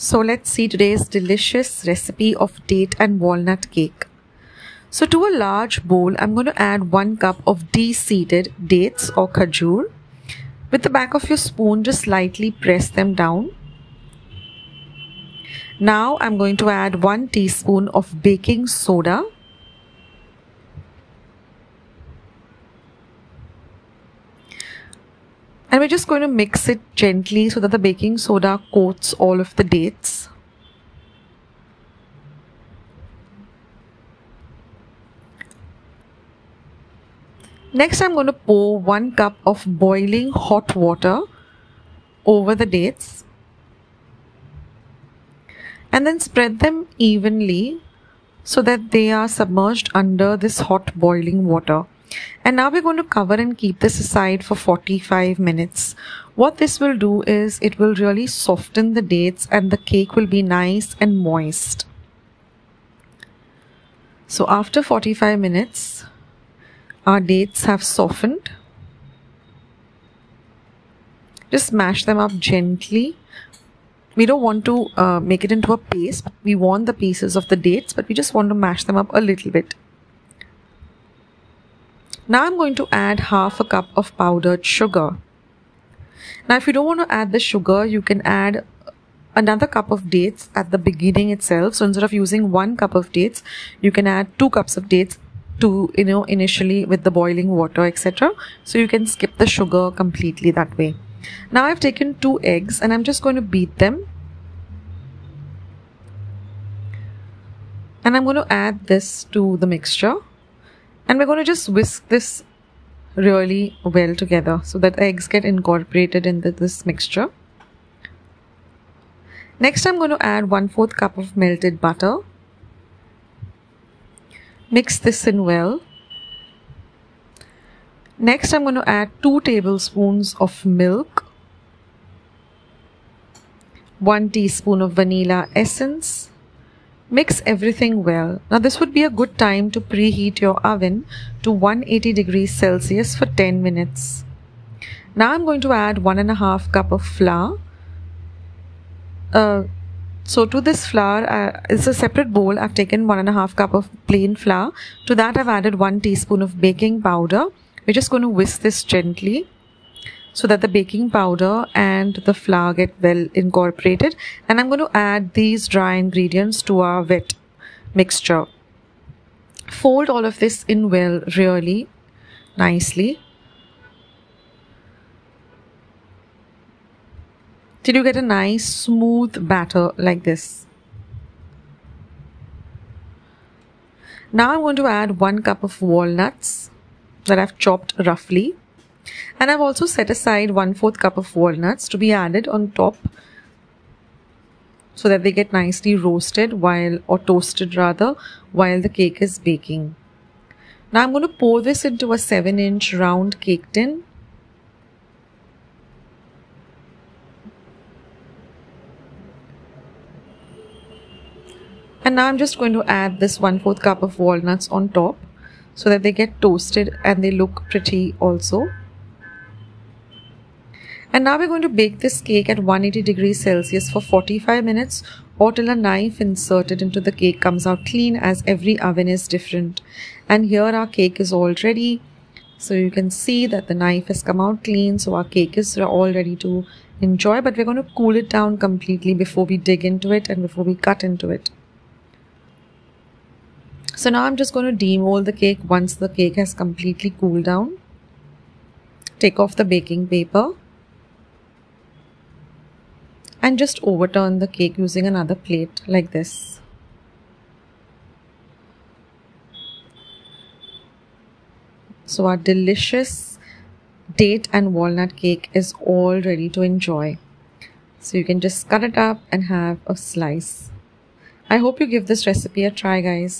So let's see today's delicious recipe of date and walnut cake. So to a large bowl, I'm going to add 1 cup of deseeded dates or khajur. With the back of your spoon, just lightly press them down. Now I'm going to add 1 teaspoon of baking soda. And we're just going to mix it gently so that the baking soda coats all of the dates. Next, I'm going to pour 1 cup of boiling hot water over the dates. And then spread them evenly so that they are submerged under this hot boiling water. And now we're going to cover and keep this aside for 45 minutes. What this will do is it will really soften the dates and the cake will be nice and moist. So after 45 minutes, our dates have softened. Just mash them up gently. We don't want to make it into a paste. We want the pieces of the dates, but we just want to mash them up a little bit. Now I'm going to add half a cup of powdered sugar. Now if you don't want to add the sugar, you can add another cup of dates at the beginning itself. So instead of using 1 cup of dates, you can add 2 cups of dates to, initially with the boiling water, etc. So you can skip the sugar completely that way. Now I've taken 2 eggs and I'm just going to beat them. And I'm going to add this to the mixture. And we're going to just whisk this really well together so that eggs get incorporated into this mixture. Next, I'm going to add 1/4 cup of melted butter. Mix this in well. Next, I'm going to add 2 tablespoons of milk, 1 teaspoon of vanilla essence. Mix everything well. Now this would be a good time to preheat your oven to 180 degrees Celsius for 10 minutes. Now I'm going to add 1½ cup of flour. So to this flour, it's a separate bowl. I've taken 1½ cup of plain flour. To that I've added 1 teaspoon of baking powder. We're just going to whisk this gently so that the baking powder and the flour get well incorporated. And I'm going to add these dry ingredients to our wet mixture. Fold all of this in well really nicely till you get a nice smooth batter like this. Now I'm going to add 1 cup of walnuts that I've chopped roughly. And I've also set aside 1/4 cup of walnuts to be added on top so that they get nicely roasted or toasted rather, while the cake is baking. Now I'm going to pour this into a 7-inch round cake tin. And now I'm just going to add this 1/4 cup of walnuts on top so that they get toasted and they look pretty also. And now we're going to bake this cake at 180 degrees Celsius for 45 minutes or till a knife inserted into the cake comes out clean, as every oven is different. And here our cake is all ready. So you can see that the knife has come out clean. So our cake is all ready to enjoy, but we're going to cool it down completely before we dig into it and before we cut into it. So now I'm just going to demold the cake once the cake has completely cooled down. Take off the baking paper. And just overturn the cake using another plate like this. So our delicious date and walnut cake is all ready to enjoy. So you can just cut it up and have a slice. I hope you give this recipe a try, guys.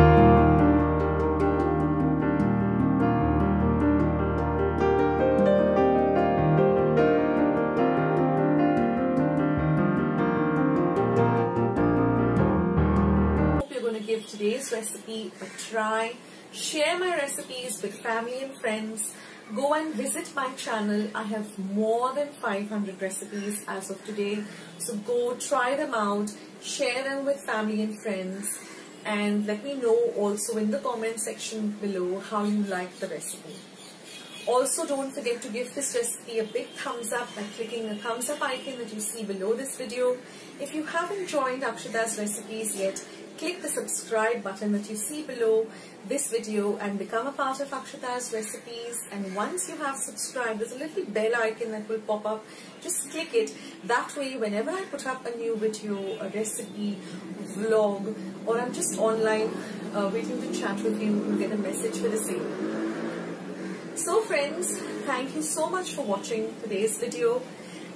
Give today's recipe a try. Share my recipes with family and friends. Go and visit my channel. I have more than 500 recipes as of today. So go try them out, share them with family and friends, and let me know also in the comment section below how you like the recipe. Also, don't forget to give this recipe a big thumbs up by clicking the thumbs up icon that you see below this video. If you haven't joined Akshata's Recipes yet, click the subscribe button that you see below this video and become a part of Akshata's Recipes. And once you have subscribed, there's a little bell icon that will pop up. Just click it. That way, whenever I put up a new video, a recipe, vlog, or I'm just online waiting to chat with you, you'll get a message for the same. So friends, thank you so much for watching today's video,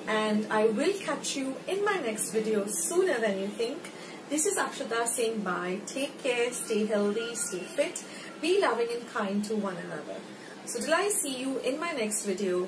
and I will catch you in my next video sooner than you think. This is Akshata saying bye. Take care, stay healthy, stay fit, be loving and kind to one another. So till I see you in my next video.